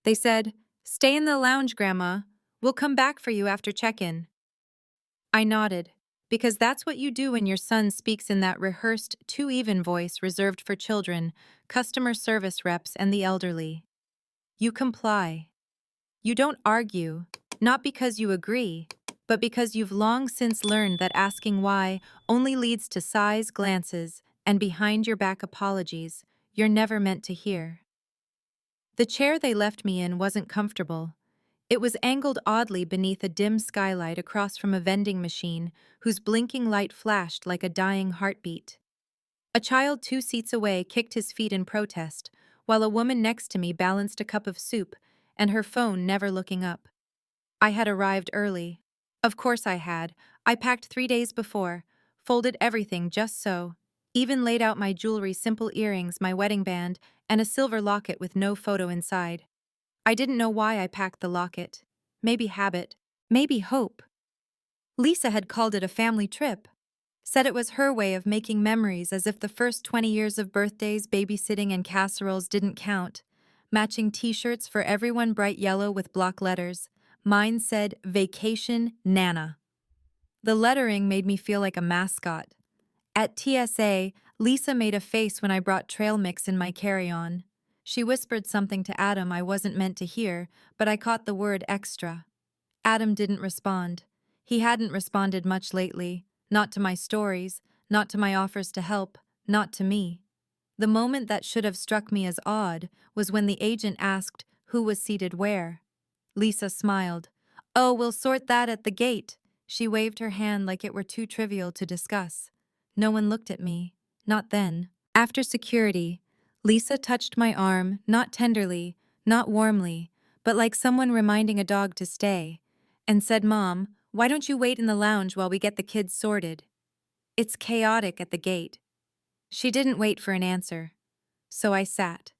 They said, "Stay in the lounge, Grandma. We'll come back for you after check-in." I nodded, because that's what you do when your son speaks in that rehearsed, too even voice reserved for children, customer service reps, and the elderly. You comply. You don't argue, not because you agree, but because you've long since learned that asking why only leads to sighs, glances, and behind-your-back apologies you're never meant to hear. The chair they left me in wasn't comfortable. It was angled oddly beneath a dim skylight across from a vending machine whose blinking light flashed like a dying heartbeat. A child 2 seats away kicked his feet in protest, while a woman next to me balanced a cup of soup and her phone never looking up. I had arrived early. Of course I had. I packed 3 days before, folded everything just so, even laid out my jewelry, simple earrings, my wedding band, and a silver locket with no photo inside. I didn't know why I packed the locket. Maybe habit. Maybe hope. Lisa had called it a family trip. Said it was her way of making memories, as if the first 20 years of birthdays, babysitting, and casseroles didn't count. Matching t-shirts for everyone, bright yellow with block letters. Mine said, "Vacation Nana." The lettering made me feel like a mascot. At TSA, Lisa made a face when I brought trail mix in my carry-on. She whispered something to Adam I wasn't meant to hear, but I caught the word extra. Adam didn't respond. He hadn't responded much lately. Not to my stories, not to my offers to help, not to me. The moment that should have struck me as odd was when the agent asked who was seated where. Lisa smiled. "Oh, we'll sort that at the gate." She waved her hand like it were too trivial to discuss. No one looked at me. Not then. After security, Lisa touched my arm, not tenderly, not warmly, but like someone reminding a dog to stay, and said, "Mom, why don't you wait in the lounge while we get the kids sorted? It's chaotic at the gate." She didn't wait for an answer. So I sat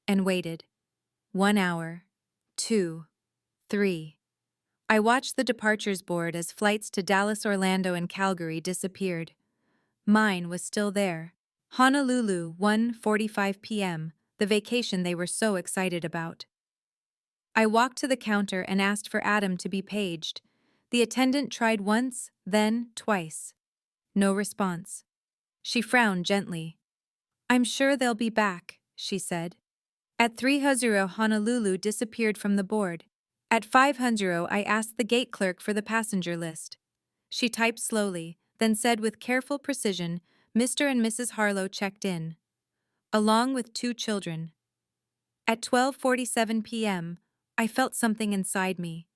and waited. 1 hour. 2. 3. I watched the departures board as flights to Dallas, Orlando, and Calgary disappeared. Mine was still there. Honolulu, 1:45 p.m., the vacation they were so excited about. I walked to the counter and asked for Adam to be paged. The attendant tried once, then twice. No response. She frowned gently. "I'm sure they'll be back," she said. At 3:00, Honolulu disappeared from the board. At 5:00, I asked the gate clerk for the passenger list. She typed slowly, then said with careful precision, "Mr. and Mrs. Harlow checked in, along with 2 children." At 12:47 p.m., I felt something inside me.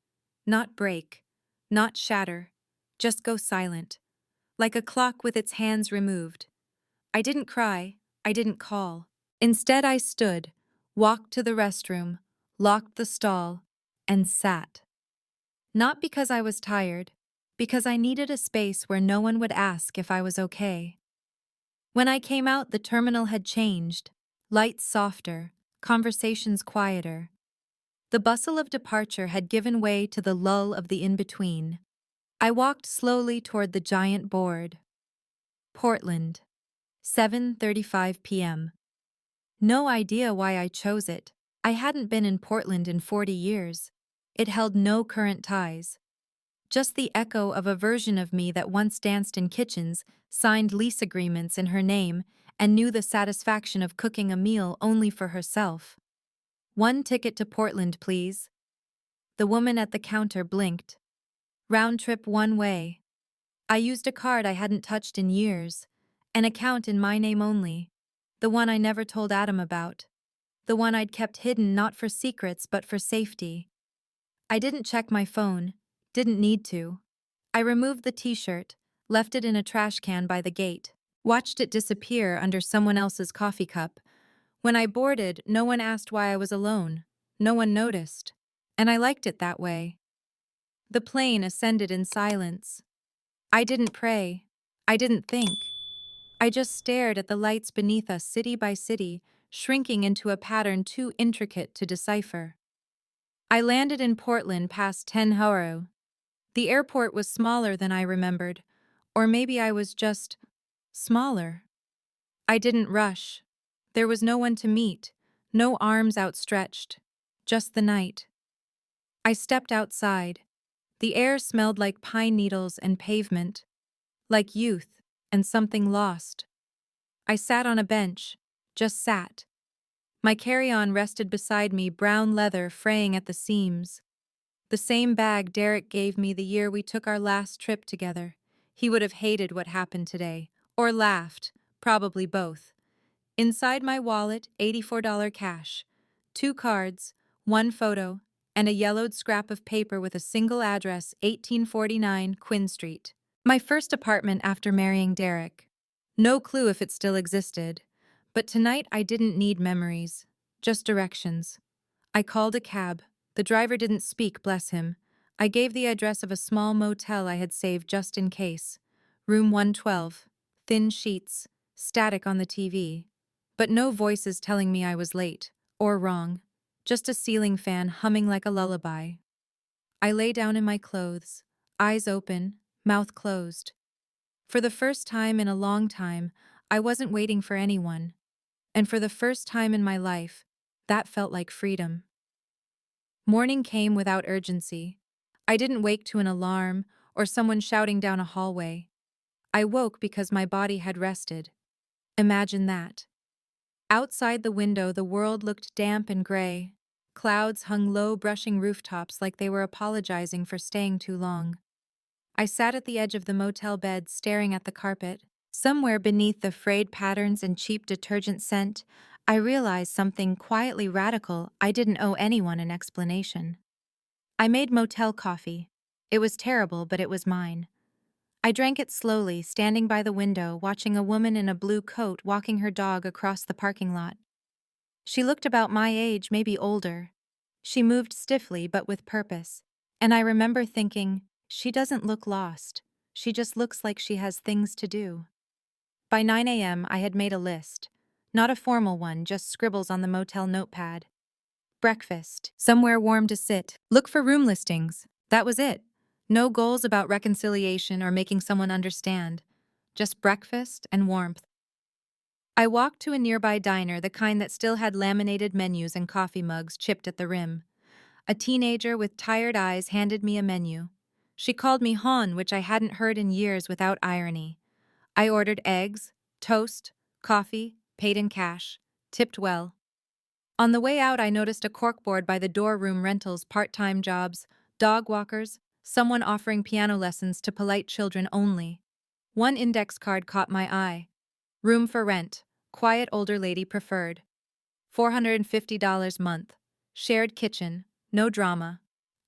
Not break, not shatter, just go silent, like a clock with its hands removed. I didn't cry, I didn't call. Instead, I stood, walked to the restroom, locked the stall, and sat. Not because I was tired, because I needed a space where no one would ask if I was okay. When I came out, the terminal had changed, lights softer, conversations quieter. The bustle of departure had given way to the lull of the in-between. I walked slowly toward the giant board. Portland, 7:35 p.m. No idea why I chose it. I hadn't been in Portland in 40 years. It held no current ties. Just the echo of a version of me that once danced in kitchens, signed lease agreements in her name, and knew the satisfaction of cooking a meal only for herself. "1 ticket to Portland, please." The woman at the counter blinked. "Round trip one way." I used a card I hadn't touched in years. An account in my name only. The one I never told Adam about. The one I'd kept hidden not for secrets but for safety. I didn't check my phone. Didn't need to. I removed the t-shirt, left it in a trash can by the gate, watched it disappear under someone else's coffee cup. When I boarded, no one asked why I was alone. No one noticed. And I liked it that way. The plane ascended in silence. I didn't pray. I didn't think. I just stared at the lights beneath us, city by city, shrinking into a pattern too intricate to decipher. I landed in Portland past 10:00. The airport was smaller than I remembered, or maybe I was just smaller. I didn't rush. There was no one to meet, no arms outstretched. just the night. I stepped outside. The air smelled like pine needles and pavement, like youth and something lost. I sat on a bench, just sat. My carry-on rested beside me, brown leather fraying at the seams. The same bag Derek gave me the year we took our last trip together. He would have hated what happened today, or laughed, probably both. Inside my wallet, $84 cash, 2 cards, 1 photo, and a yellowed scrap of paper with a single address, 1849 Quinn Street. My first apartment after marrying Derek. No clue if it still existed, but tonight I didn't need memories, just directions. I called a cab. The driver didn't speak, bless him. I gave the address of a small motel I had saved just in case. Room 112. Thin sheets, static on the TV. But no voices telling me I was late, or wrong. Just a ceiling fan humming like a lullaby. I lay down in my clothes, eyes open, mouth closed. For the first time in a long time, I wasn't waiting for anyone. And for the first time in my life, that felt like freedom. Morning came without urgency. I didn't wake to an alarm or someone shouting down a hallway. I woke because my body had rested. Imagine that. Outside the window, the world looked damp and gray. Clouds hung low, brushing rooftops like they were apologizing for staying too long. I sat at the edge of the motel bed, staring at the carpet. Somewhere beneath the frayed patterns and cheap detergent scent, I realized something quietly radical. I didn't owe anyone an explanation. I made motel coffee. It was terrible, but it was mine. I drank it slowly, standing by the window, watching a woman in a blue coat walking her dog across the parking lot. She looked about my age, maybe older. She moved stiffly but with purpose, and I remember thinking, she doesn't look lost. She just looks like she has things to do. By 9 a.m., I had made a list. Not a formal one, just scribbles on the motel notepad. Breakfast, somewhere warm to sit. Look for room listings. That was it. No goals about reconciliation or making someone understand. Just breakfast and warmth. I walked to a nearby diner, the kind that still had laminated menus and coffee mugs chipped at the rim. A teenager with tired eyes handed me a menu. She called me Hon, which I hadn't heard in years without irony. I ordered eggs, toast, coffee, paid in cash, tipped well. On the way out, I noticed a corkboard by the door: room rentals, part-time jobs, dog walkers, someone offering piano lessons to polite children only. One index card caught my eye. Room for rent, quiet older lady preferred. $450 month. Shared kitchen, no drama.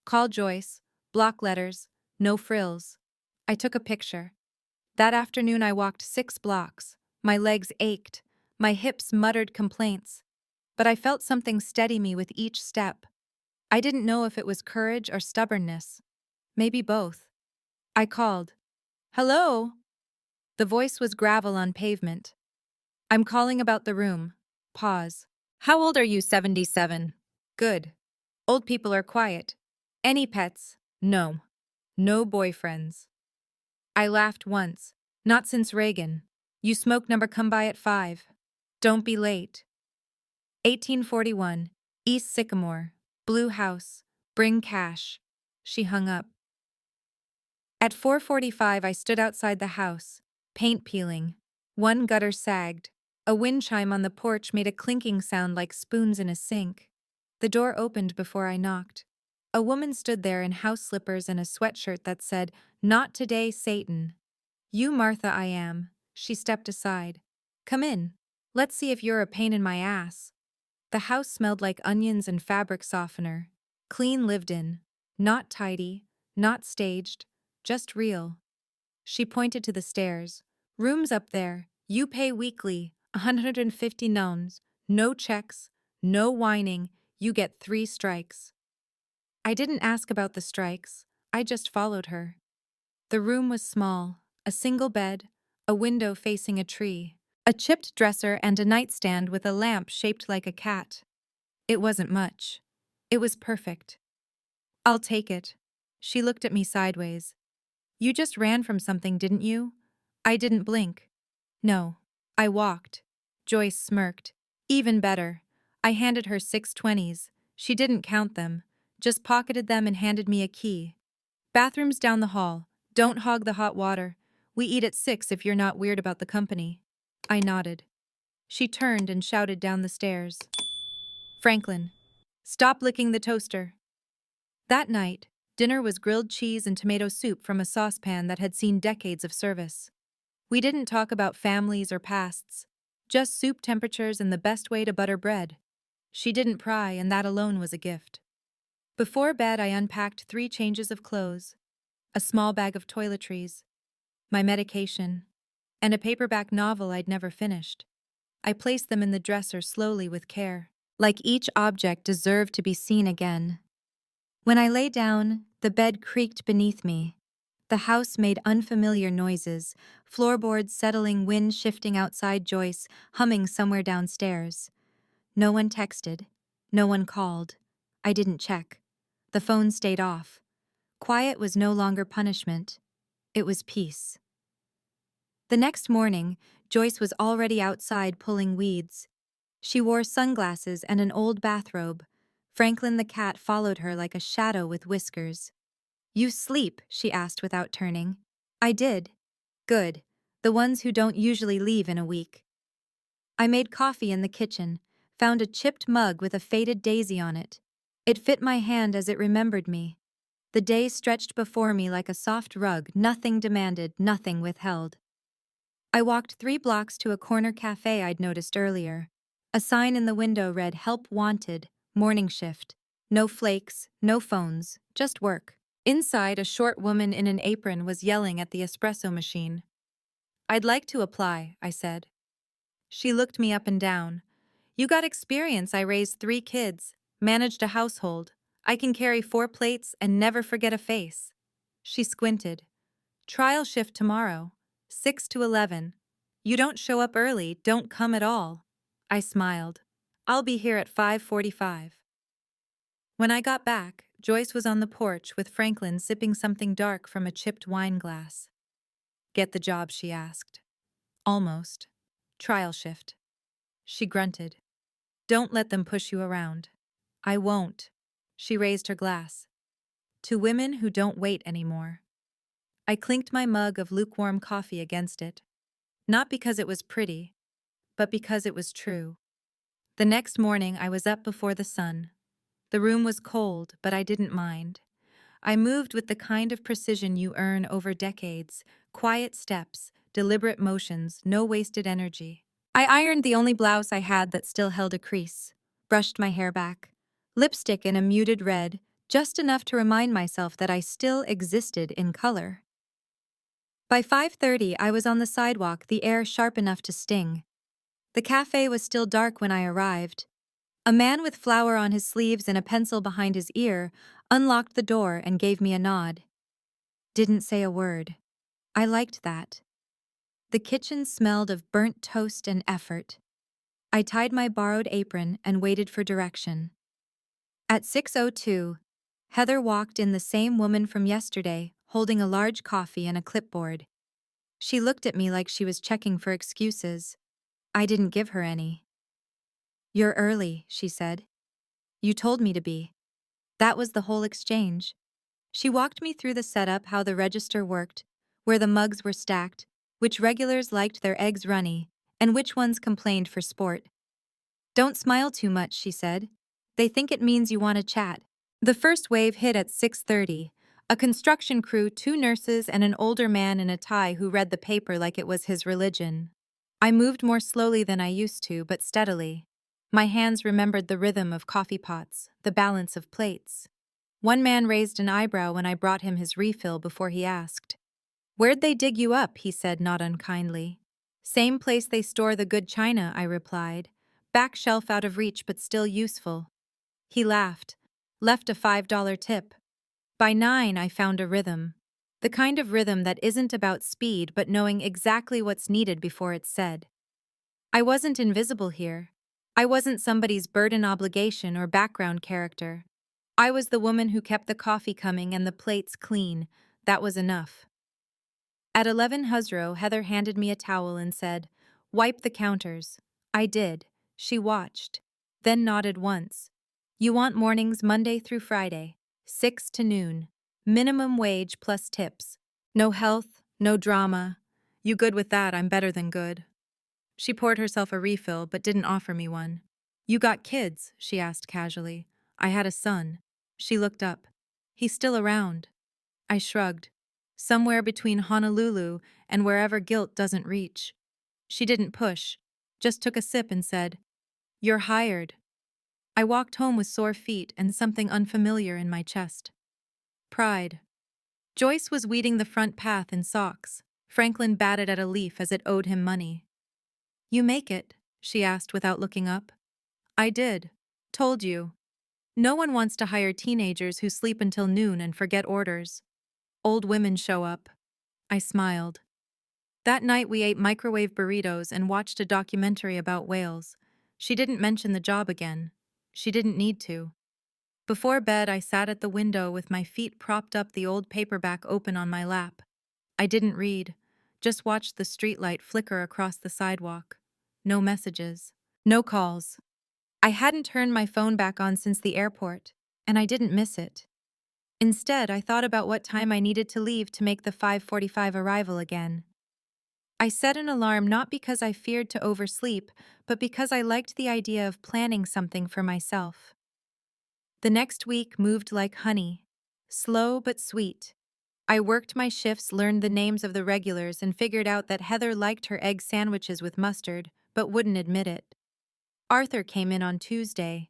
Call Joyce, block letters, no frills. I took a picture. That afternoon I walked 6 blocks. My legs ached. My hips muttered complaints. But I felt something steady me with each step. I didn't know if it was courage or stubbornness. Maybe both. I called. Hello? The voice was gravel on pavement. I'm calling about the room. Pause. How old are you? 77. Good. Old people are quiet. Any pets? No. No boyfriends. I laughed once. Not since Reagan. You smoke number, come by at 5. Don't be late. 1841. East Sycamore. Blue house. Bring cash. She hung up. At 4:45 I stood outside the house. Paint peeling. One gutter sagged. A wind chime on the porch made a clinking sound like spoons in a sink. The door opened before I knocked. A woman stood there in house slippers and a sweatshirt that said, "Not today, Satan." "You, Martha, I am." She stepped aside. "Come in. Let's see if you're a pain in my ass." The house smelled like onions and fabric softener. Clean, lived in. Not tidy, not staged, just real. She pointed to the stairs. "Rooms up there. You pay weekly, 150 nones. No checks, no whining. You get 3 strikes." I didn't ask about the strikes. I just followed her. The room was small. A single bed, a window facing a tree, a chipped dresser, and a nightstand with a lamp shaped like a cat. It wasn't much. It was perfect. "I'll take it." She looked at me sideways. "You just ran from something, didn't you?" I didn't blink. "No. I walked." Joyce smirked. "Even better." I handed her 6 20s. She didn't count them, just pocketed them and handed me a key. Bathroom's down the hall. Don't hog the hot water. We eat at 6 if you're not weird about the company. I nodded. She turned and shouted down the stairs. Franklin, stop licking the toaster. That night, dinner was grilled cheese and tomato soup from a saucepan that had seen decades of service. We didn't talk about families or pasts, just soup temperatures and the best way to butter bread. She didn't pry, and that alone was a gift. Before bed, I unpacked 3 changes of clothes, a small bag of toiletries, my medication, and a paperback novel I'd never finished. I placed them in the dresser slowly with care, like each object deserved to be seen again. When I lay down, the bed creaked beneath me. The house made unfamiliar noises, floorboards settling, wind shifting outside, Joyce humming somewhere downstairs. No one texted. No one called. I didn't check. The phone stayed off. Quiet was no longer punishment. It was peace. The next morning, Joyce was already outside pulling weeds. She wore sunglasses and an old bathrobe. Franklin the cat followed her like a shadow with whiskers. You sleep? She asked without turning. I did. Good. The ones who don't usually leave in a week. I made coffee in the kitchen, found a chipped mug with a faded daisy on it. It fit my hand as it remembered me. The day stretched before me like a soft rug, nothing demanded, nothing withheld. I walked 3 blocks to a corner cafe I'd noticed earlier. A sign in the window read "Help Wanted, Morning Shift." No flakes, no phones, just work. Inside, a short woman in an apron was yelling at the espresso machine. I'd like to apply, I said. She looked me up and down. You got experience. I raised 3 kids, managed a household. I can carry 4 plates and never forget a face. She squinted. Trial shift tomorrow, 6 to 11. You don't show up early, don't come at all. I smiled. I'll be here at 5:45. When I got back, Joyce was on the porch with Franklin sipping something dark from a chipped wine glass. Get the job, she asked. Almost. Trial shift. She grunted. Don't let them push you around. I won't. She raised her glass. To women who don't wait anymore. I clinked my mug of lukewarm coffee against it. Not because it was pretty, but because it was true. The next morning I was up before the sun. The room was cold, but I didn't mind. I moved with the kind of precision you earn over decades, quiet steps, deliberate motions, no wasted energy. I ironed the only blouse I had that still held a crease, brushed my hair back. Lipstick in a muted red, just enough to remind myself that I still existed in color. By 5:30, I was on the sidewalk, the air sharp enough to sting. The cafe was still dark when I arrived. A man with flour on his sleeves and a pencil behind his ear unlocked the door and gave me a nod. Didn't say a word. I liked that. The kitchen smelled of burnt toast and effort. I tied my borrowed apron and waited for direction. At 6:02, Heather walked in, the same woman from yesterday, holding a large coffee and a clipboard. She looked at me like she was checking for excuses. I didn't give her any. You're early, she said. You told me to be. That was the whole exchange. She walked me through the setup, how the register worked, where the mugs were stacked, which regulars liked their eggs runny, and which ones complained for sport. Don't smile too much, she said. They think it means you want to chat. The first wave hit at 6:30. A construction crew, 2 nurses, and an older man in a tie who read the paper like it was his religion. I moved more slowly than I used to, but steadily. My hands remembered the rhythm of coffee pots, the balance of plates. One man raised an eyebrow when I brought him his refill before he asked. Where'd they dig you up? He said, not unkindly. Same place they store the good china, I replied. Back shelf, out of reach but still useful. He laughed, left a $5 tip. By 9, I found a rhythm. The kind of rhythm that isn't about speed but knowing exactly what's needed before it's said. I wasn't invisible here. I wasn't somebody's burden, obligation, or background character. I was the woman who kept the coffee coming and the plates clean. That was enough. At 11 Huzro, Heather handed me a towel and said, Wipe the counters. I did. She watched, then nodded once. You want mornings Monday through Friday, 6 to noon. Minimum wage plus tips. No health, no drama. You good with that? I'm better than good. She poured herself a refill but didn't offer me one. You got kids? She asked casually. I had a son. She looked up. He's still around. I shrugged. Somewhere between Honolulu and wherever guilt doesn't reach. She didn't push, just took a sip and said, You're hired. I walked home with sore feet and something unfamiliar in my chest. Pride. Joyce was weeding the front path in socks. Franklin batted at a leaf as it owed him money. You make it? She asked without looking up. I did. Told you. No one wants to hire teenagers who sleep until noon and forget orders. Old women show up. I smiled. That night we ate microwave burritos and watched a documentary about whales. She didn't mention the job again. She didn't need to. Before bed, I sat at the window with my feet propped up, the old paperback open on my lap. I didn't read, just watched the streetlight flicker across the sidewalk. No messages. No calls. I hadn't turned my phone back on since the airport, and I didn't miss it. Instead, I thought about what time I needed to leave to make the 5:45 arrival again. I set an alarm not because I feared to oversleep, but because I liked the idea of planning something for myself. The next week moved like honey, slow but sweet. I worked my shifts, learned the names of the regulars, and figured out that Heather liked her egg sandwiches with mustard, but wouldn't admit it. Arthur came in on Tuesday,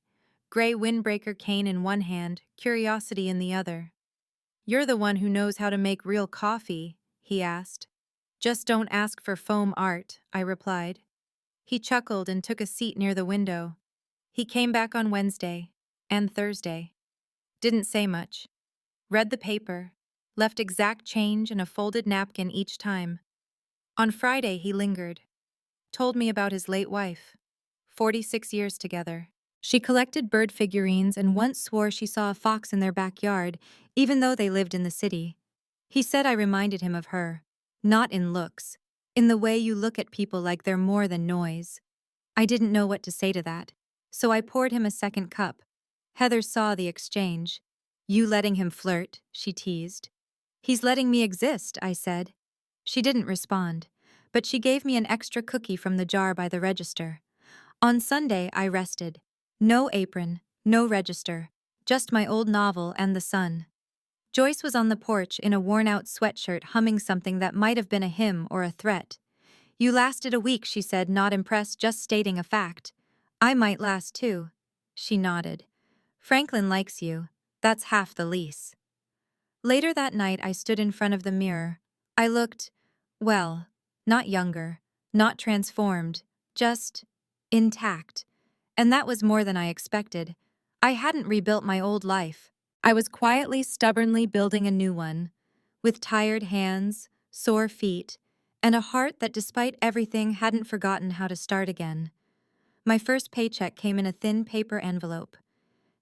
gray windbreaker cane in one hand, curiosity in the other. You're the one who knows how to make real coffee, he asked. Just don't ask for foam art, I replied. He chuckled and took a seat near the window. He came back on Wednesday and Thursday. Didn't say much. Read the paper, left exact change and a folded napkin each time. On Friday he lingered. Told me about his late wife. 46 years together. She collected bird figurines and once swore she saw a fox in their backyard, even though they lived in the city. He said I reminded him of her. Not in looks. In the way you look at people like they're more than noise. I didn't know what to say to that, so I poured him a second cup. Heather saw the exchange. You letting him flirt, she teased. He's letting me exist, I said. She didn't respond, but she gave me an extra cookie from the jar by the register. On Sunday, I rested. No apron, no register, just my old novel and the sun. Joyce was on the porch in a worn-out sweatshirt humming something that might have been a hymn or a threat. You lasted a week, she said, not impressed, just stating a fact. I might last too. She nodded. Franklin likes you. That's half the lease. Later that night, I stood in front of the mirror. I looked, well, not younger, not transformed, just intact. And that was more than I expected. I hadn't rebuilt my old life. I was quietly, stubbornly building a new one, with tired hands, sore feet, and a heart that despite everything hadn't forgotten how to start again. My first paycheck came in a thin paper envelope.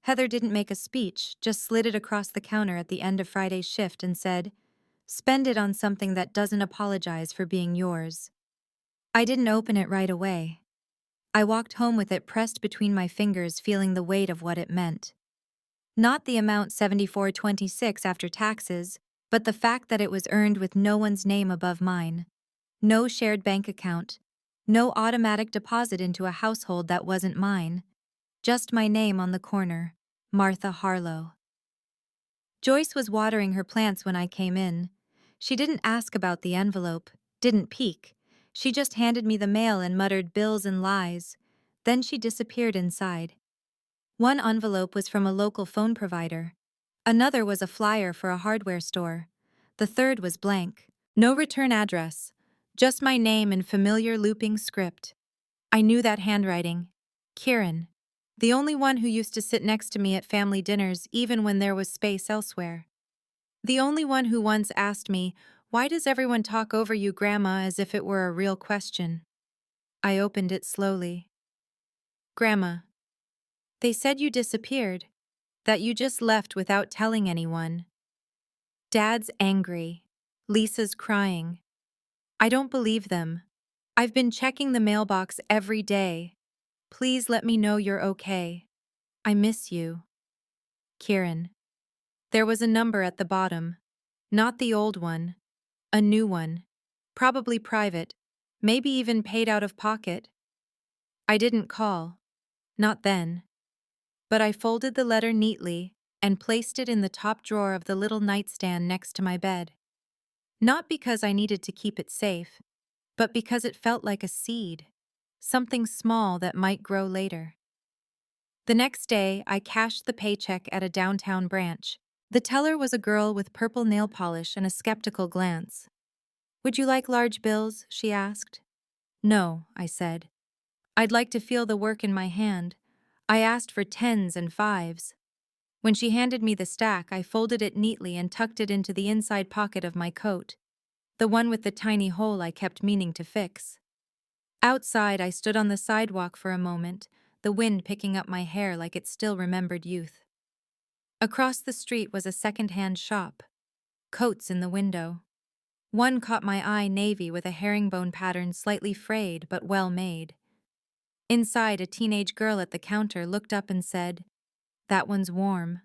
Heather didn't make a speech, just slid it across the counter at the end of Friday's shift and said, "Spend it on something that doesn't apologize for being yours." I didn't open it right away. I walked home with it pressed between my fingers, feeling the weight of what it meant. Not the amount, $74.26 after taxes, but the fact that it was earned with no one's name above mine. No shared bank account. No automatic deposit into a household that wasn't mine. Just my name on the corner, Martha Harlow. Joyce was watering her plants when I came in. She didn't ask about the envelope, didn't peek. She just handed me the mail and muttered bills and lies. Then she disappeared inside. One envelope was from a local phone provider. Another was a flyer for a hardware store. The third was blank. No return address. Just my name in familiar looping script. I knew that handwriting. Kieran. The only one who used to sit next to me at family dinners even when there was space elsewhere. The only one who once asked me, "Why does everyone talk over you, Grandma?" as if it were a real question. I opened it slowly. Grandma. They said you disappeared. That you just left without telling anyone. Dad's angry. Lisa's crying. I don't believe them. I've been checking the mailbox every day. Please let me know you're okay. I miss you. Kieran. There was a number at the bottom. Not the old one. A new one. Probably private. Maybe even paid out of pocket. I didn't call. Not then. But I folded the letter neatly and placed it in the top drawer of the little nightstand next to my bed. Not because I needed to keep it safe, but because it felt like a seed. Something small that might grow later. The next day, I cashed the paycheck at a downtown branch. The teller was a girl with purple nail polish and a skeptical glance. "Would you like large bills?" she asked. "No," I said. "I'd like to feel the work in my hand." I asked for tens and fives. When she handed me the stack, I folded it neatly and tucked it into the inside pocket of my coat, the one with the tiny hole I kept meaning to fix. Outside, I stood on the sidewalk for a moment, the wind picking up my hair like it still remembered youth. Across the street was a second-hand shop. Coats in the window. One caught my eye, navy with a herringbone pattern slightly frayed but well made. Inside, a teenage girl at the counter looked up and said, "That one's warm."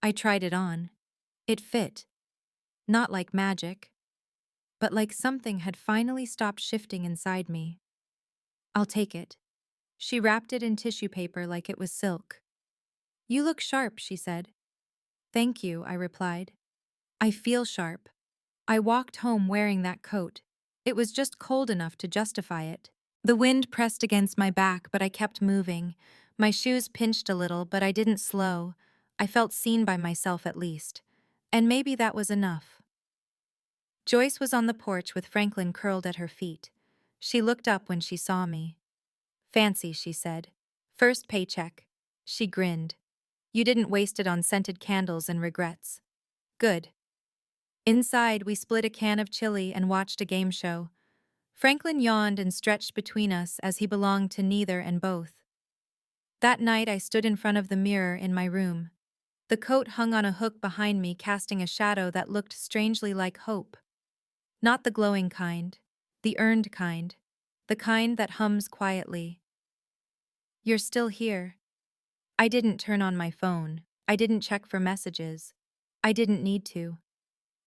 I tried it on. It fit. Not like magic, but like something had finally stopped shifting inside me. "I'll take it." She wrapped it in tissue paper like it was silk. "You look sharp," she said. "Thank you," I replied. "I feel sharp." I walked home wearing that coat. It was just cold enough to justify it. The wind pressed against my back, but I kept moving. My shoes pinched a little, but I didn't slow. I felt seen by myself at least. And maybe that was enough. Joyce was on the porch with Franklin curled at her feet. She looked up when she saw me. "Fancy," she said. "First paycheck." She grinned. "You didn't waste it on scented candles and regrets." "Good." Inside, we split a can of chili and watched a game show. Franklin yawned and stretched between us as he belonged to neither and both. That night, I stood in front of the mirror in my room. The coat hung on a hook behind me, casting a shadow that looked strangely like hope. Not the glowing kind, the earned kind, the kind that hums quietly. "You're still here." I didn't turn on my phone. I didn't check for messages. I didn't need to.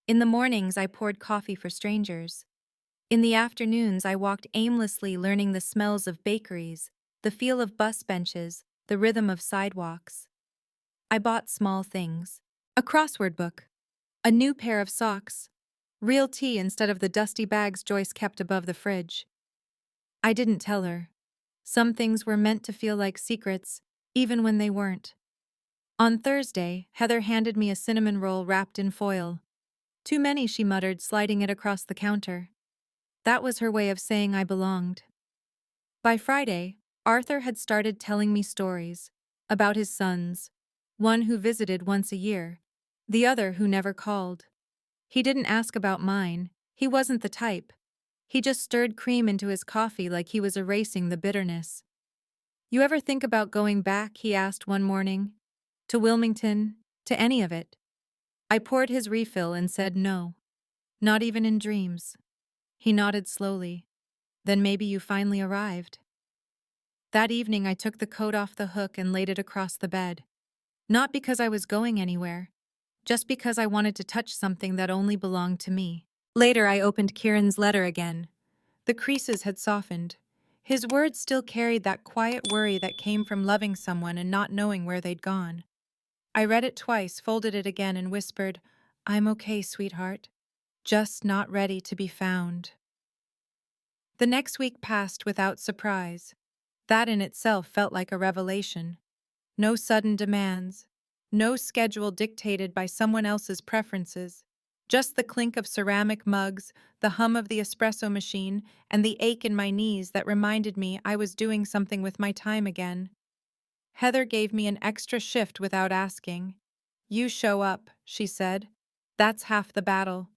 In the mornings, I poured coffee for strangers. In the afternoons, I walked aimlessly, learning the smells of bakeries, the feel of bus benches, the rhythm of sidewalks. I bought small things. A crossword book. A new pair of socks. Real tea instead of the dusty bags Joyce kept above the fridge. I didn't tell her. Some things were meant to feel like secrets, even when they weren't. On Thursday, Heather handed me a cinnamon roll wrapped in foil. "Too many," she muttered, sliding it across the counter. That was her way of saying I belonged. By Friday, Arthur had started telling me stories about his sons, one who visited once a year, the other who never called. He didn't ask about mine. He wasn't the type. He just stirred cream into his coffee like he was erasing the bitterness. "You ever think about going back?" he asked one morning. "To Wilmington? To any of it?" I poured his refill and said no. "Not even in dreams." He nodded slowly. "Then maybe you finally arrived." That evening, I took the coat off the hook and laid it across the bed. Not because I was going anywhere, just because I wanted to touch something that only belonged to me. Later, I opened Kieran's letter again. The creases had softened. His words still carried that quiet worry that came from loving someone and not knowing where they'd gone. I read it twice, folded it again, and whispered, "I'm okay, sweetheart. Just not ready to be found." The next week passed without surprise. That in itself felt like a revelation. No sudden demands. No schedule dictated by someone else's preferences. Just the clink of ceramic mugs, the hum of the espresso machine, and the ache in my knees that reminded me I was doing something with my time again. Heather gave me an extra shift without asking. "You show up," she said. "That's half the battle."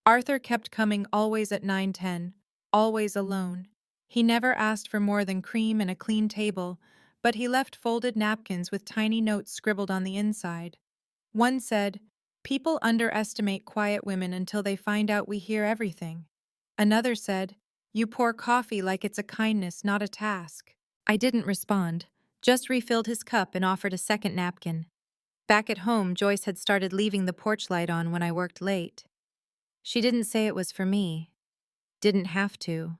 Arthur kept coming, always at 9:10, always alone. He never asked for more than cream and a clean table, but he left folded napkins with tiny notes scribbled on the inside. One said, "People underestimate quiet women until they find out we hear everything." Another said, "You pour coffee like it's a kindness, not a task." I didn't respond, just refilled his cup and offered a second napkin. Back at home, Joyce had started leaving the porch light on when I worked late. She didn't say it was for me. Didn't have to.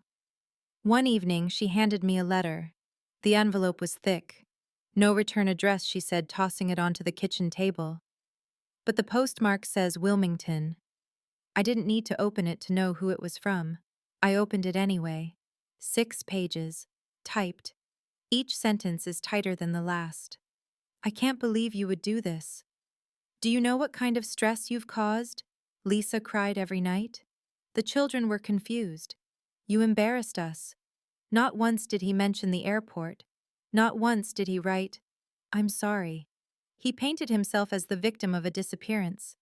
One evening, she handed me a letter. The envelope was thick. No return address, she said, tossing it onto the kitchen table. But the postmark says Wilmington. I didn't need to open it to know who it was from. I opened it anyway. 6 pages. Typed. Each sentence is tighter than the last. I can't believe you would do this. Do you know what kind of stress you've caused? Lisa cried every night. The children were confused. You embarrassed us. Not once did he mention the airport. Not once did he write, I'm sorry. He painted himself as the victim of a disappearance.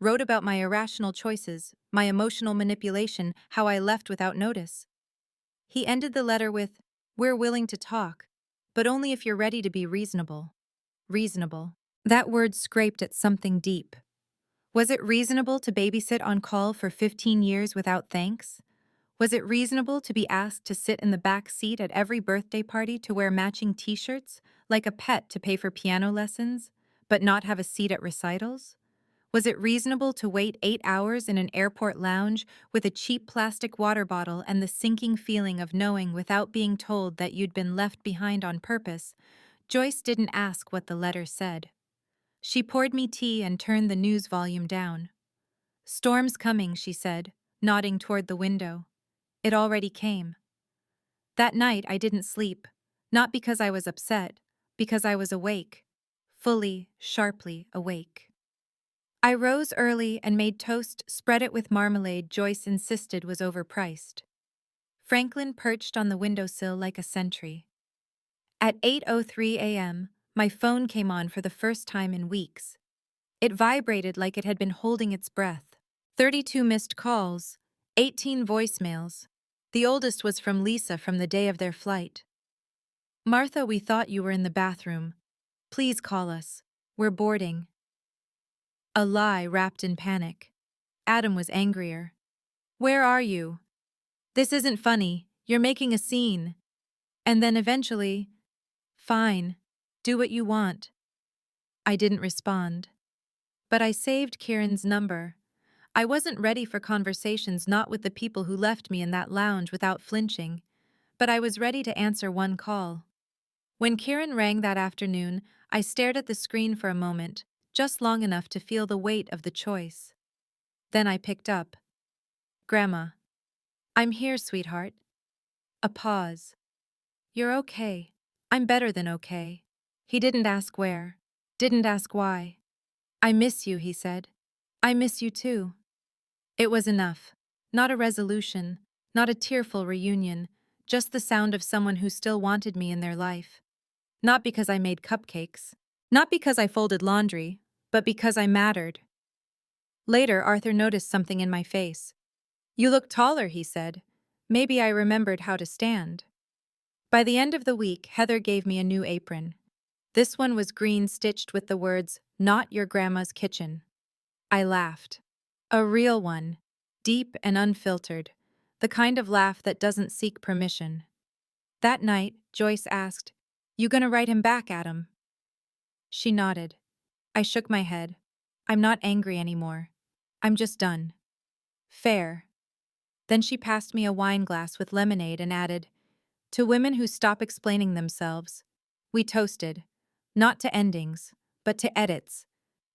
Wrote about my irrational choices, my emotional manipulation, how I left without notice. He ended the letter with, We're willing to talk, but only if you're ready to be reasonable. Reasonable. That word scraped at something deep. Was it reasonable to babysit on call for 15 years without thanks? Was it reasonable to be asked to sit in the back seat at every birthday party to wear matching t-shirts, like a pet to pay for piano lessons, but not have a seat at recitals? Was it reasonable to wait 8 hours in an airport lounge with a cheap plastic water bottle and the sinking feeling of knowing without being told that you'd been left behind on purpose? Joyce didn't ask what the letter said. She poured me tea and turned the news volume down. Storm's coming, she said, nodding toward the window. It already came. That night I didn't sleep, not because I was upset, because I was awake. Fully, sharply awake. I rose early and made toast, spread it with marmalade Joyce insisted was overpriced. Franklin perched on the windowsill like a sentry. At 8:03 a.m., my phone came on for the first time in weeks. It vibrated like it had been holding its breath. 32 missed calls, 18 voicemails. The oldest was from Lisa from the day of their flight. Martha, we thought you were in the bathroom. Please call us. We're boarding. A lie wrapped in panic. Adam was angrier. Where are you? This isn't funny. You're making a scene. And then eventually, fine. Do what you want. I didn't respond. But I saved Kieran's number. I wasn't ready for conversations, not with the people who left me in that lounge without flinching, but I was ready to answer one call. When Kieran rang that afternoon, I stared at the screen for a moment, just long enough to feel the weight of the choice. Then I picked up. Grandma. I'm here, sweetheart. A pause. You're okay. I'm better than okay. He didn't ask where. Didn't ask why. I miss you, he said. I miss you too. It was enough. Not a resolution, not a tearful reunion, just the sound of someone who still wanted me in their life. Not because I made cupcakes, not because I folded laundry, but because I mattered. Later, Arthur noticed something in my face. You look taller, he said. Maybe I remembered how to stand. By the end of the week, Heather gave me a new apron. This one was green, stitched with the words, Not your grandma's kitchen. I laughed. A real one, deep and unfiltered, the kind of laugh that doesn't seek permission. That night, Joyce asked, You gonna write him back, Adam? She nodded. I shook my head. I'm not angry anymore. I'm just done. Fair. Then she passed me a wine glass with lemonade and added, To women who stop explaining themselves. We toasted. Not to endings, but to edits.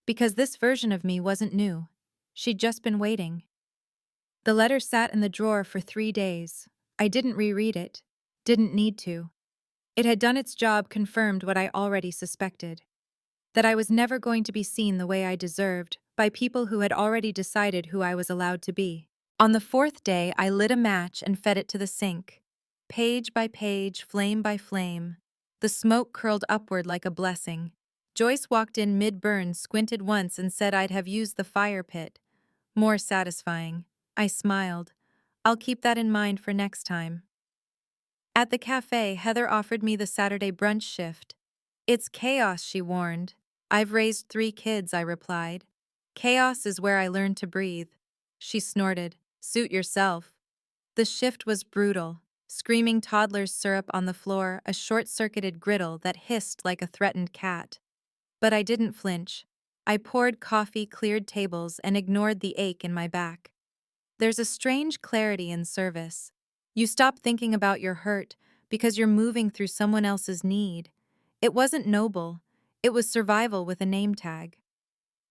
Because this version of me wasn't new. She'd just been waiting. The letter sat in the drawer for 3 days. I didn't reread it. Didn't need to. It had done its job, confirmed what I already suspected. That I was never going to be seen the way I deserved by people who had already decided who I was allowed to be. On the 4th day, I lit a match and fed it to the sink. Page by page, flame by flame. The smoke curled upward like a blessing. Joyce walked in mid-burn, squinted once, and said I'd have used the fire pit. More satisfying. I smiled. I'll keep that in mind for next time. At the cafe, Heather offered me the Saturday brunch shift. It's chaos, she warned. I've raised 3 kids, I replied. Chaos is where I learned to breathe. She snorted. Suit yourself. The shift was brutal. screaming toddler's syrup on the floor, a short-circuited griddle that hissed like a threatened cat. But I didn't flinch. I poured coffee, cleared tables, and ignored the ache in my back. There's a strange clarity in service. You stop thinking about your hurt because you're moving through someone else's need. It wasn't noble. It was survival with a name tag.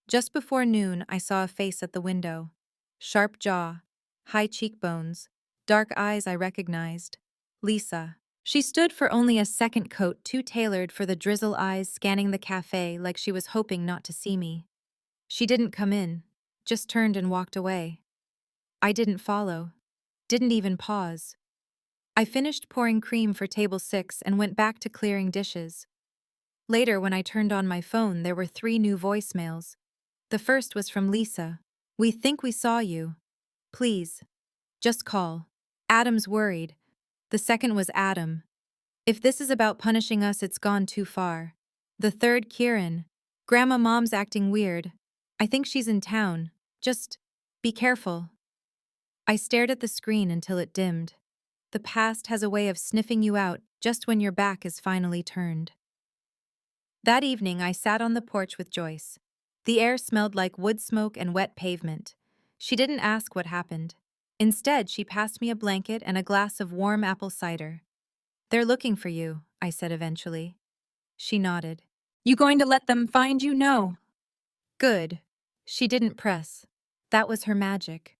Just before noon, I saw a face at the window. Sharp jaw, high cheekbones, dark eyes I recognized. Lisa. She stood for only a second, coat too tailored for the drizzle eyes scanning the cafe like she was hoping not to see me. She didn't come in, just turned and walked away. I didn't follow, didn't even pause. I finished pouring cream for table 6 and went back to clearing dishes. Later, when I turned on my phone, there were 3 new voicemails. The first was from Lisa. "We think we saw you. Please, just call. Adam's worried." The second was Adam. "If this is about punishing us, it's gone too far." The third, Kieran. "Grandma Mom's acting weird. I think she's in town. Just be careful." I stared at the screen until it dimmed. The past has a way of sniffing you out just when your back is finally turned. That evening, I sat on the porch with Joyce. The air smelled like wood smoke and wet pavement. She didn't ask what happened. Instead, she passed me a blanket and a glass of warm apple cider. "They're looking for you," I said eventually. She nodded. "You going to let them find you?" "No." "Good." She didn't press. That was her magic.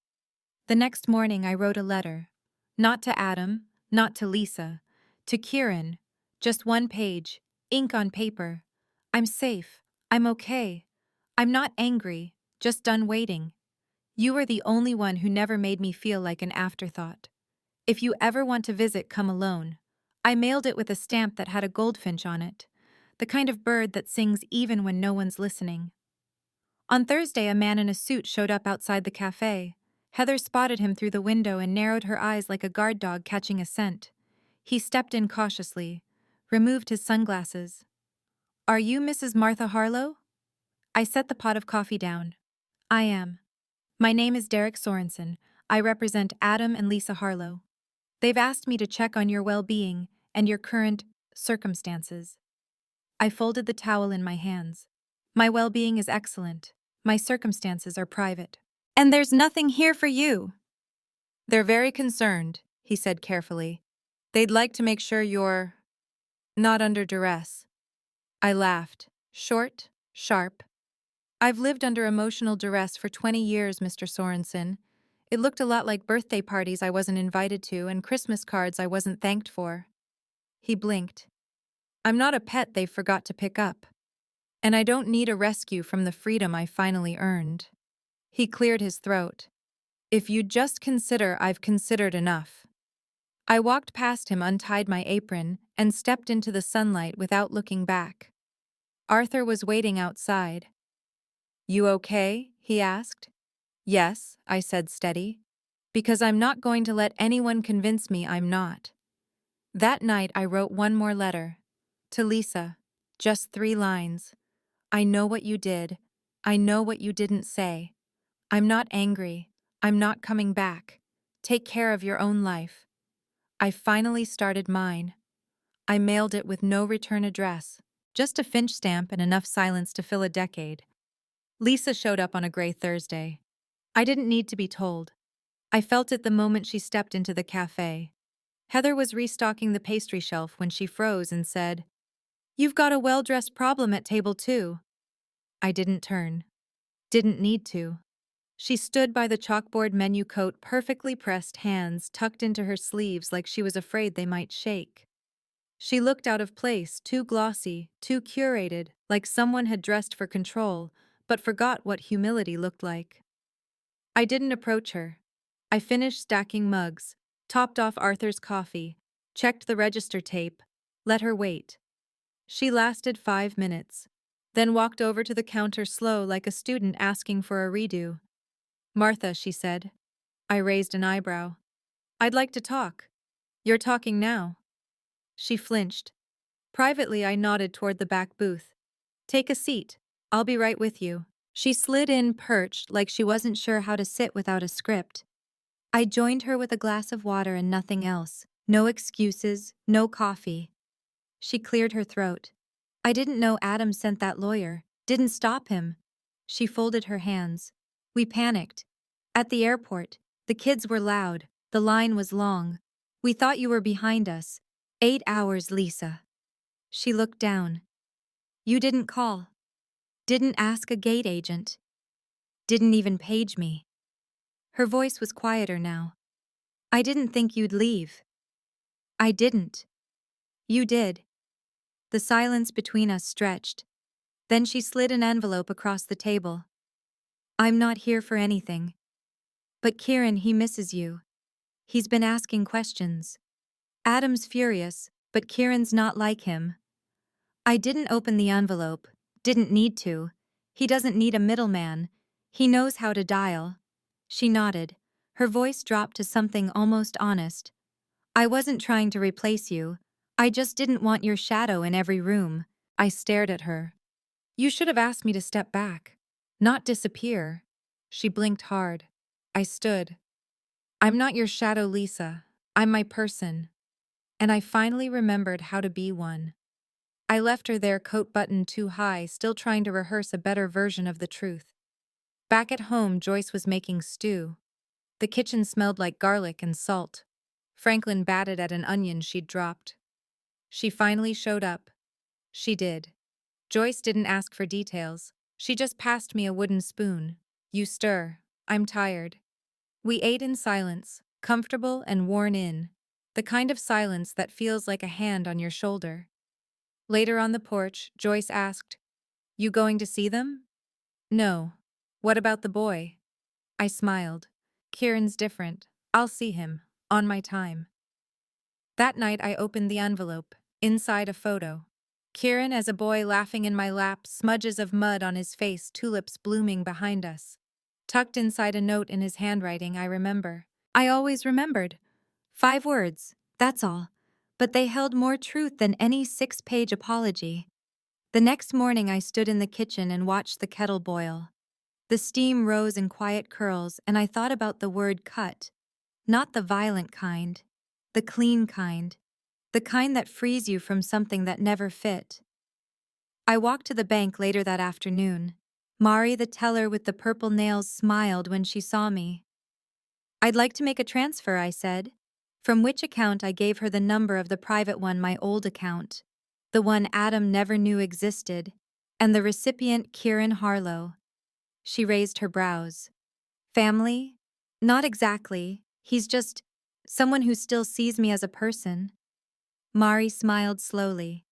The next morning, I wrote a letter. Not to Adam, not to Lisa. To Kieran. Just 1 page, ink on paper. "I'm safe. I'm okay. I'm not angry, just done waiting. You are the only one who never made me feel like an afterthought. If you ever want to visit, come alone." I mailed it with a stamp that had a goldfinch on it, the kind of bird that sings even when no one's listening. On Thursday, a man in a suit showed up outside the cafe. Heather spotted him through the window and narrowed her eyes like a guard dog catching a scent. He stepped in cautiously, removed his sunglasses. "Are you Mrs. Martha Harlow?" I set the pot of coffee down. "I am. My name is Derek Sorensen. I represent Adam and Lisa Harlow. They've asked me to check on your well-being and your current circumstances." I folded the towel in my hands. "My well-being is excellent. My circumstances are private. And there's nothing here for you." "They're very concerned," he said carefully. "They'd like to make sure you're not under duress." I laughed. Short, sharp. "I've lived under emotional duress for 20 years, Mr. Sorensen. It looked a lot like birthday parties I wasn't invited to and Christmas cards I wasn't thanked for." He blinked. "I'm not a pet they forgot to pick up. And I don't need a rescue from the freedom I finally earned." He cleared his throat. "If you'd just consider, I've considered enough." I walked past him, untied my apron, and stepped into the sunlight without looking back. Arthur was waiting outside. "You okay?" he asked. "Yes," I said, steady. "Because I'm not going to let anyone convince me I'm not." That night I wrote one more letter. To Lisa. Just 3 lines. "I know what you did. I know what you didn't say. I'm not angry. I'm not coming back. Take care of your own life." I finally started mine. I mailed it with no return address, just a Finch stamp and enough silence to fill a decade. Lisa showed up on a gray Thursday. I didn't need to be told. I felt it the moment she stepped into the cafe. Heather was restocking the pastry shelf when she froze and said, "You've got a well-dressed problem at table 2. I didn't turn. Didn't need to. She stood by the chalkboard menu, coat perfectly pressed, hands tucked into her sleeves like she was afraid they might shake. She looked out of place, too glossy, too curated, like someone had dressed for control, but forgot what humility looked like. I didn't approach her. I finished stacking mugs, topped off Arthur's coffee, checked the register tape, let her wait. She lasted 5 minutes, then walked over to the counter slow like a student asking for a redo. "Martha," she said. I raised an eyebrow. "I'd like to talk." "You're talking now." She flinched. Privately, I nodded toward the back booth. "Take a seat. I'll be right with you." She slid in, perched like she wasn't sure how to sit without a script. I joined her with a glass of water and nothing else, No excuses, no coffee. She cleared her throat. I didn't know Adam sent that lawyer. Didn't stop him. She folded her hands. We panicked. At the airport, the kids were loud. The line was long. We thought you were behind us. 8 hours, Lisa. She looked down. You didn't call. Didn't ask a gate agent. Didn't even page me. Her voice was quieter now. I didn't think you'd leave. I didn't. You did. The silence between us stretched. Then she slid an envelope across the table. I'm not here for anything. But Kieran, he misses you. He's been asking questions. Adam's furious, but Kieran's not like him. I didn't open the envelope. Didn't need to. He doesn't need a middleman. He knows how to dial. She nodded. Her voice dropped to something almost honest. I wasn't trying to replace you. I just didn't want your shadow in every room. I stared at her. You should have asked me to step back. Not disappear. She blinked hard. I stood. I'm not your shadow, Lisa. I'm my person. And I finally remembered how to be one. I left her there, coat buttoned too high, still trying to rehearse a better version of the truth. Back at home, Joyce was making stew. The kitchen smelled like garlic and salt. Franklin batted at an onion she'd dropped. She finally showed up. She did. Joyce didn't ask for details. She just passed me a wooden spoon. You stir. I'm tired. We ate in silence, comfortable and worn in. The kind of silence that feels like a hand on your shoulder. Later on the porch, Joyce asked, You going to see them? No. What about the boy? I smiled. Kieran's different. I'll see him. On my time. That night I opened the envelope. Inside a photo. Kieran as a boy laughing in my lap, smudges of mud on his face, tulips blooming behind us. Tucked inside a note in his handwriting, I remember. I always remembered. 5 words, that's all. But they held more truth than any 6-page apology. The next morning I stood in the kitchen and watched the kettle boil. The steam rose in quiet curls, and I thought about the word cut. Not the violent kind. The clean kind. The kind that frees you from something that never fit. I walked to the bank later that afternoon. Mari, the teller with the purple nails, smiled when she saw me. I'd like to make a transfer, I said. From which account I gave her the number of the private one, my old account. The one Adam never knew existed. And the recipient, Kieran Harlow. She raised her brows. Family? Not exactly. He's just someone who still sees me as a person. Mari smiled slowly.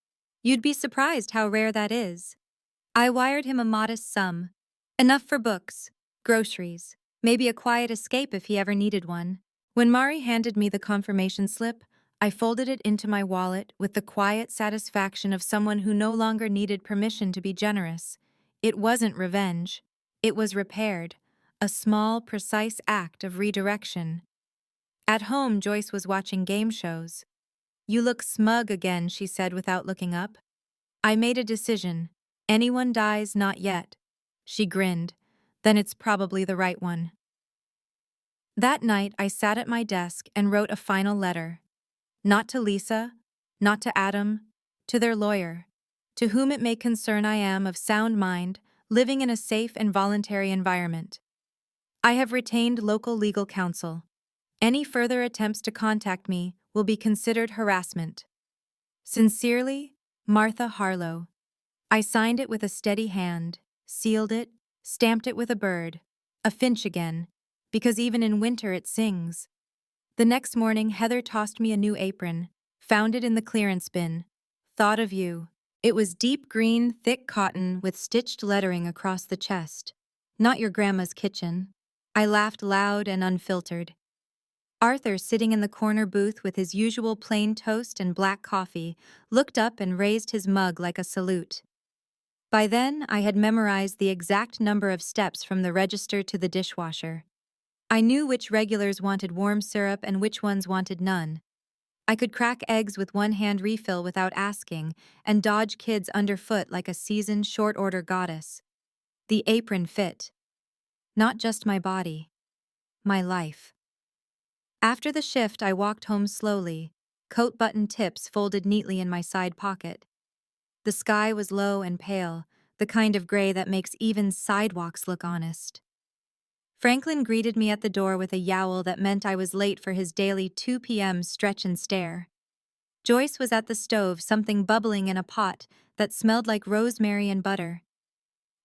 You'd be surprised how rare that is. I wired him a modest sum. Enough for books, groceries, maybe a quiet escape if he ever needed one. When Mari handed me the confirmation slip, I folded it into my wallet with the quiet satisfaction of someone who no longer needed permission to be generous. It wasn't revenge. It was repaired. A small, precise act of redirection. At home, Joyce was watching game shows. You look smug again, she said without looking up. I made a decision. Anyone dies, not yet. She grinned. Then it's probably the right one. That night, I sat at my desk and wrote a final letter. Not to Lisa, not to Adam, to their lawyer, to whom it may concern. I am of sound mind, living in a safe and voluntary environment. I have retained local legal counsel. Any further attempts to contact me will be considered harassment. Sincerely, Martha Harlow. I signed it with a steady hand, sealed it, stamped it with a bird, a finch again, because even in winter it sings. The next morning, Heather tossed me a new apron, found it in the clearance bin. Thought of you. It was deep green, thick cotton with stitched lettering across the chest. Not your grandma's kitchen. I laughed loud and unfiltered. Arthur, sitting in the corner booth with his usual plain toast and black coffee, looked up and raised his mug like a salute. By then, I had memorized the exact number of steps from the register to the dishwasher. I knew which regulars wanted warm syrup and which ones wanted none. I could crack eggs with one-hand refill without asking, and dodge kids underfoot like a seasoned short-order goddess. The apron fit. Not just my body. My life. After the shift, I walked home slowly, coat button tips folded neatly in my side pocket. The sky was low and pale, the kind of gray that makes even sidewalks look honest. Franklin greeted me at the door with a yowl that meant I was late for his daily 2 p.m. stretch and stare. Joyce was at the stove, something bubbling in a pot that smelled like rosemary and butter.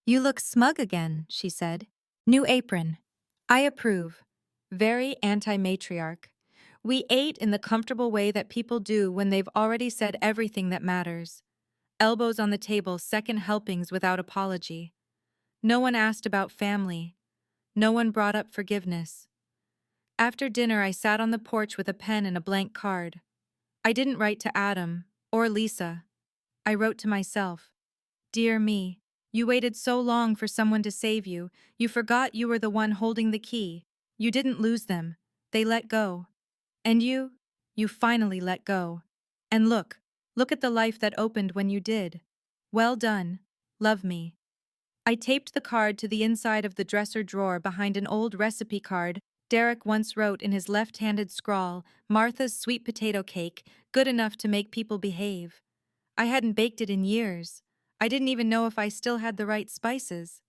"You look smug again," she said. "New apron. I approve. Very anti-matriarch. We ate in the comfortable way that people do when they've already said everything that matters. Elbows on the table, second helpings without apology. No one asked about family. No one brought up forgiveness. After dinner, I sat on the porch with a pen and a blank card. I didn't write to Adam or Lisa. I wrote to myself. Dear me, you waited so long for someone to save you. You forgot you were the one holding the key. You didn't lose them. They let go. And you finally let go. And look at the life that opened when you did. Well done. Love me." I taped the card to the inside of the dresser drawer behind an old recipe card Derek once wrote in his left-handed scrawl, "Martha's sweet potato cake, good enough to make people behave." I hadn't baked it in years. I didn't even know if I still had the right spices.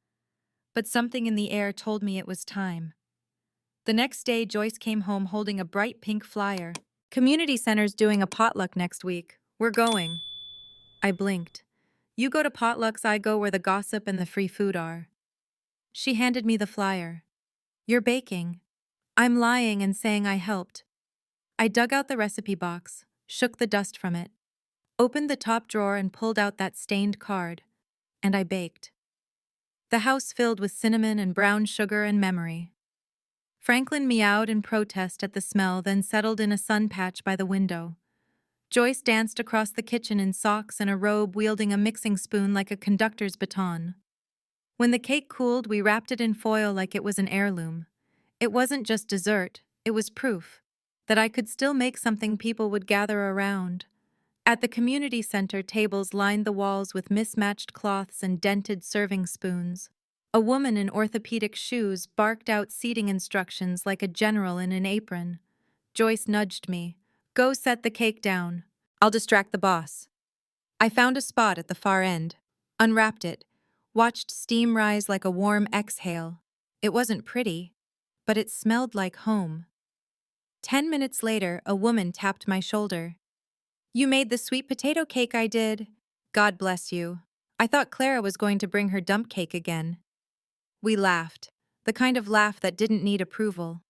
But something in the air told me it was time. The next day, Joyce came home holding a bright pink flyer. "Community Center's doing a potluck next week. We're going." I blinked. "You go to potlucks, I go where the gossip and the free food are." She handed me the flyer. "You're baking." I'm lying and saying I helped. I dug out the recipe box, shook the dust from it, opened the top drawer and pulled out that stained card, and I baked. The house filled with cinnamon and brown sugar and memory. Franklin meowed in protest at the smell, then settled in a sun patch by the window. Joyce danced across the kitchen in socks and a robe, wielding a mixing spoon like a conductor's baton. When the cake cooled, we wrapped it in foil like it was an heirloom. It wasn't just dessert, it was proof that I could still make something people would gather around. At the community center, tables lined the walls with mismatched cloths and dented serving spoons. A woman in orthopedic shoes barked out seating instructions like a general in an apron. Joyce nudged me. "Go set the cake down. I'll distract the boss." I found a spot at the far end, unwrapped it, watched steam rise like a warm exhale. It wasn't pretty, but it smelled like home. 10 minutes later, a woman tapped my shoulder. "You made the sweet potato cake I did." "God bless you. I thought Clara was going to bring her dump cake again." We laughed, the kind of laugh that didn't need approval.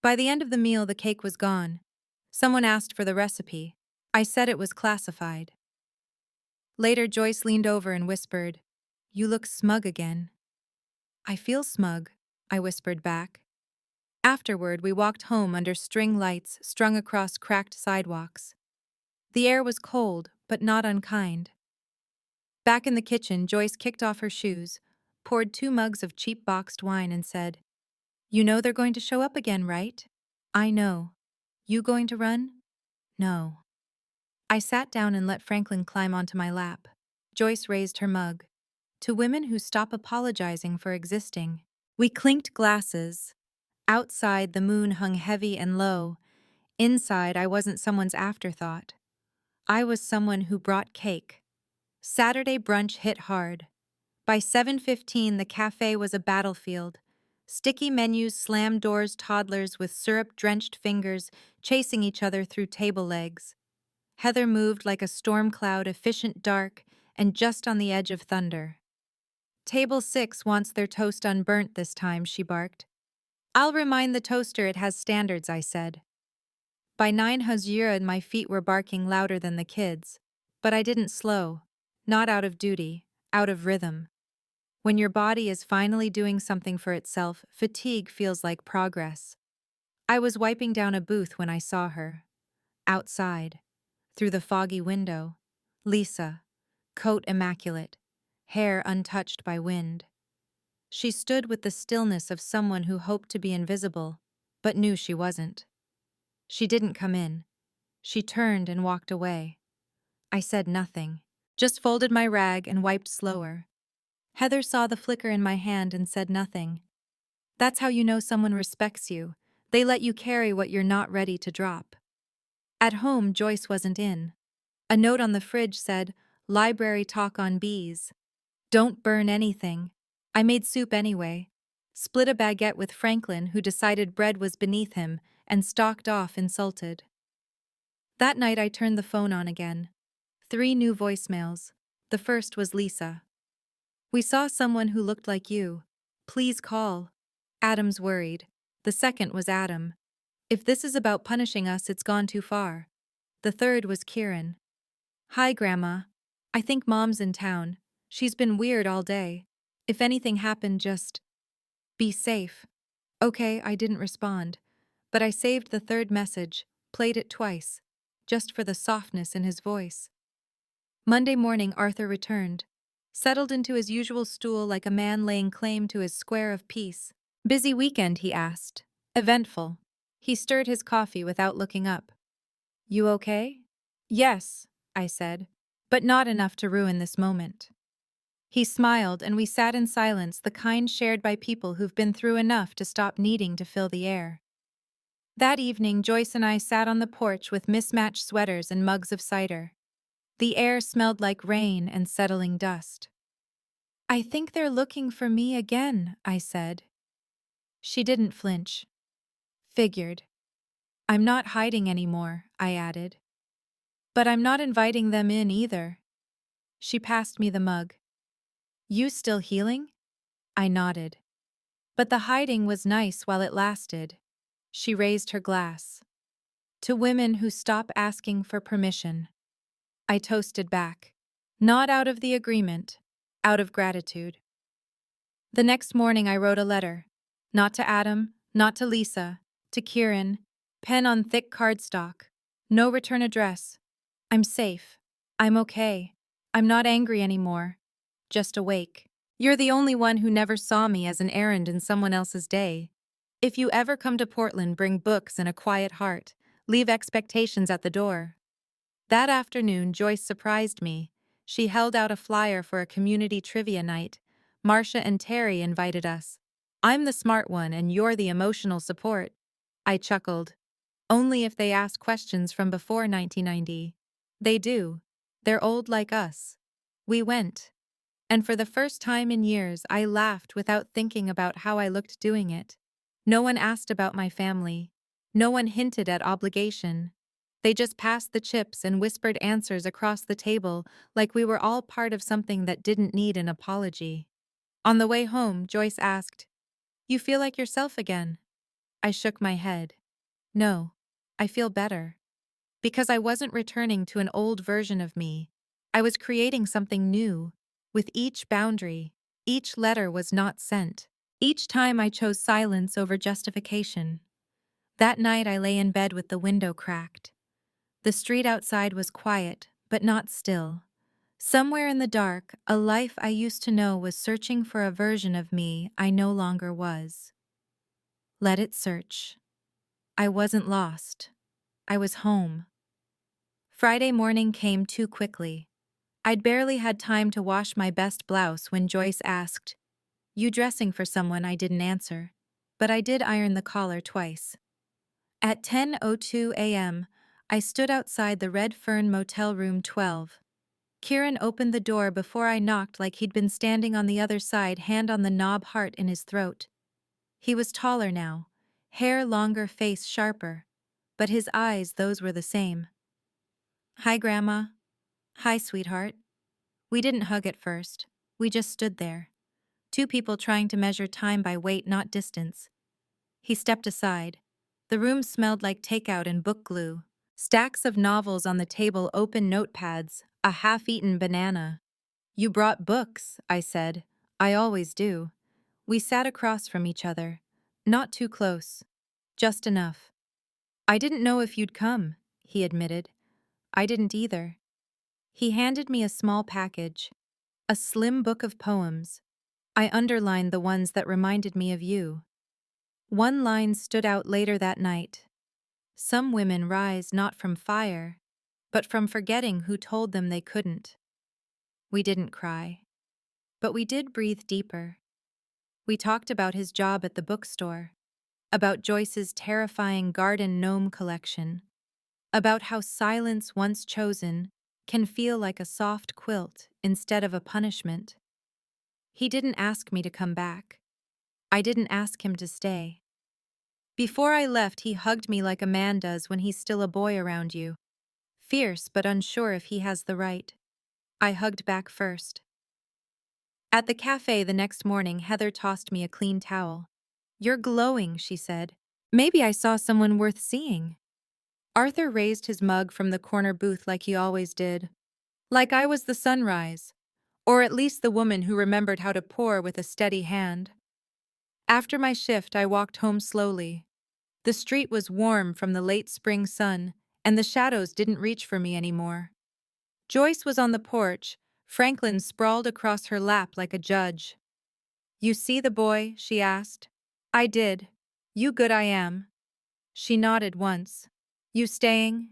By the end of the meal, the cake was gone. Someone asked for the recipe. I said it was classified. Later, Joyce leaned over and whispered, "You look smug again." "I feel smug," I whispered back. Afterward, we walked home under string lights strung across cracked sidewalks. The air was cold, but not unkind. Back in the kitchen, Joyce kicked off her shoes, poured 2 mugs of cheap boxed wine, and said, "You know they're going to show up again, right?" "I know." "You going to run?" "No." I sat down and let Franklin climb onto my lap. Joyce raised her mug. "To women who stop apologizing for existing." We clinked glasses. Outside, the moon hung heavy and low. Inside, I wasn't someone's afterthought. I was someone who brought cake. Saturday brunch hit hard. By 7:15, the cafe was a battlefield. Sticky menus slammed doors, toddlers with syrup-drenched fingers chasing each other through table legs. Heather moved like a storm cloud, efficient, dark, and just on the edge of thunder. "Table 6 wants their toast unburnt this time," she barked. "I'll remind the toaster it has standards," I said. By 9:00, my feet were barking louder than the kids. But I didn't slow. Not out of duty, out of rhythm. When your body is finally doing something for itself, fatigue feels like progress. I was wiping down a booth when I saw her. Outside, through the foggy window, Lisa, coat immaculate, hair untouched by wind. She stood with the stillness of someone who hoped to be invisible, but knew she wasn't. She didn't come in. She turned and walked away. I said nothing, just folded my rag and wiped slower. Heather saw the flicker in my hand and said nothing. "That's how you know someone respects you. They let you carry what you're not ready to drop." At home, Joyce wasn't in. A note on the fridge said, "Library talk on bees. Don't burn anything." I made soup anyway. Split a baguette with Franklin, who decided bread was beneath him, and stalked off insulted. That night I turned the phone on again. 3 new voicemails. The first was Lisa. "We saw someone who looked like you. Please call." Adam's worried. The second was Adam. "If this is about punishing us, it's gone too far." The third was Kieran. "Hi, Grandma. I think Mom's in town. She's been weird all day. If anything happened, just be safe." Okay, I didn't respond. But I saved the third message, played it twice, just for the softness in his voice. Monday morning, Arthur returned, settled into his usual stool like a man laying claim to his square of peace. "Busy weekend?" he asked. "Eventful." He stirred his coffee without looking up. "You okay?" "Yes," I said, "but not enough to ruin this moment." He smiled, and we sat in silence, the kind shared by people who've been through enough to stop needing to fill the air. That evening, Joyce and I sat on the porch with mismatched sweaters and mugs of cider. The air smelled like rain and settling dust. "I think they're looking for me again," I said. She didn't flinch. "Figured." "I'm not hiding anymore," I added. "But I'm not inviting them in either." She passed me the mug. "You still healing?" I nodded. "But the hiding was nice while it lasted." She raised her glass. "To women who stop asking for permission." I toasted back. Not out of the agreement, out of gratitude. The next morning I wrote a letter. Not to Adam, not to Lisa, to Kieran, pen on thick cardstock. No return address. "I'm safe. I'm okay. I'm not angry anymore. Just awake. You're the only one who never saw me as an errand in someone else's day. If you ever come to Portland, bring books and a quiet heart. Leave expectations at the door." That afternoon, Joyce surprised me. She held out a flyer for a community trivia night. Marcia and Terry invited us. "I'm the smart one and you're the emotional support." I chuckled. "Only if they ask questions from before 1990. They do. They're old like us." We went. And for the first time in years, I laughed without thinking about how I looked doing it. No one asked about my family. No one hinted at obligation. They just passed the chips and whispered answers across the table like we were all part of something that didn't need an apology. On the way home, Joyce asked, "You feel like yourself again?" I shook my head. "No, I feel better." Because I wasn't returning to an old version of me. I was creating something new. With each boundary, each letter was not sent. Each time I chose silence over justification. That night I lay in bed with the window cracked. The street outside was quiet, but not still. Somewhere in the dark, a life I used to know was searching for a version of me I no longer was. Let it search. I wasn't lost. I was home. Friday morning came too quickly. I'd barely had time to wash my best blouse when Joyce asked, "You dressing for someone?" I didn't answer, but I did iron the collar twice. At 10:02 a.m., I stood outside the Red Fern Motel Room 12. Kieran opened the door before I knocked like he'd been standing on the other side, hand on the knob, heart in his throat. He was taller now, hair longer, face sharper, but his eyes, those were the same. "Hi, Grandma." "Hi, sweetheart." We didn't hug at first. We just stood there. Two people trying to measure time by weight, not distance. He stepped aside. The room smelled like takeout and book glue. Stacks of novels on the table, open notepads, a half-eaten banana. "You brought books," I said. "I always do." We sat across from each other. Not too close. Just enough. "I didn't know if you'd come," he admitted. "I didn't either." He handed me a small package. A slim book of poems. I underlined the ones that reminded me of you. One line stood out later that night. "Some women rise not from fire, but from forgetting who told them they couldn't." We didn't cry. But we did breathe deeper. We talked about his job at the bookstore, about Joyce's terrifying garden gnome collection, about how silence once chosen can feel like a soft quilt instead of a punishment. He didn't ask me to come back. I didn't ask him to stay. Before I left, he hugged me like a man does when he's still a boy around you, fierce but unsure if he has the right. I hugged back first. At the cafe the next morning, Heather tossed me a clean towel. "You're glowing," she said. "Maybe I saw someone worth seeing." Arthur raised his mug from the corner booth like he always did. Like I was the sunrise, or at least the woman who remembered how to pour with a steady hand. After my shift, I walked home slowly. The street was warm from the late spring sun, and the shadows didn't reach for me anymore. Joyce was on the porch, Franklin sprawled across her lap like a judge. "You see the boy?" she asked. I did. "You good I am." She nodded once. "You staying?"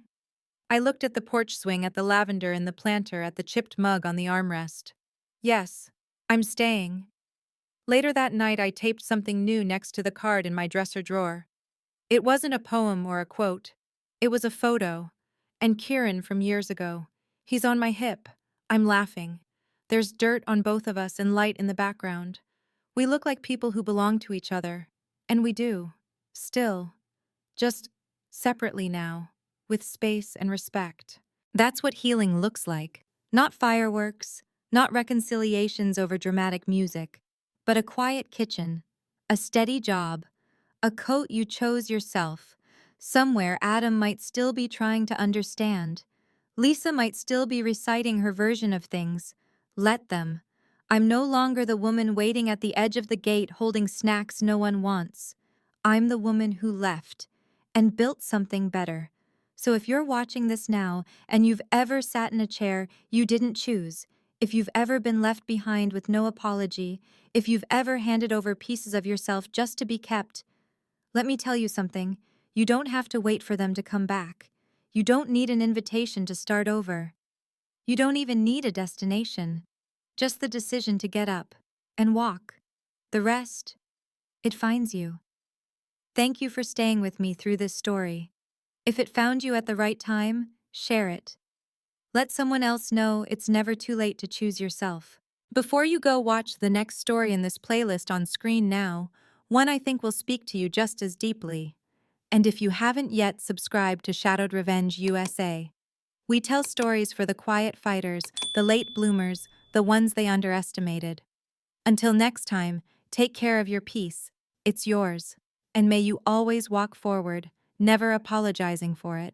I looked at the porch swing, at the lavender in the planter, at the chipped mug on the armrest. "Yes, I'm staying." Later that night, I taped something new next to the card in my dresser drawer. It wasn't a poem or a quote. It was a photo. And Kieran from years ago. He's on my hip. I'm laughing. There's dirt on both of us and light in the background. We look like people who belong to each other. And we do. Still. Just separately now. With space and respect. That's what healing looks like. Not fireworks, not reconciliations over dramatic music, but a quiet kitchen, a steady job, a coat you chose yourself. Somewhere Adam might still be trying to understand. Lisa might still be reciting her version of things. Let them. I'm no longer the woman waiting at the edge of the gate holding snacks no one wants. I'm the woman who left and built something better. So if you're watching this now and you've ever sat in a chair you didn't choose, if you've ever been left behind with no apology, if you've ever handed over pieces of yourself just to be kept, let me tell you something. You don't have to wait for them to come back. You don't need an invitation to start over. You don't even need a destination. Just the decision to get up and walk. The rest, it finds you. Thank you for staying with me through this story. If it found you at the right time, share it. Let someone else know it's never too late to choose yourself. Before you go watch the next story in this playlist on screen now, one I think will speak to you just as deeply. And if you haven't yet subscribed to Shadowed Revenge USA, we tell stories for the quiet fighters, the late bloomers, the ones they underestimated. Until next time, take care of your peace. It's yours. And may you always walk forward, never apologizing for it.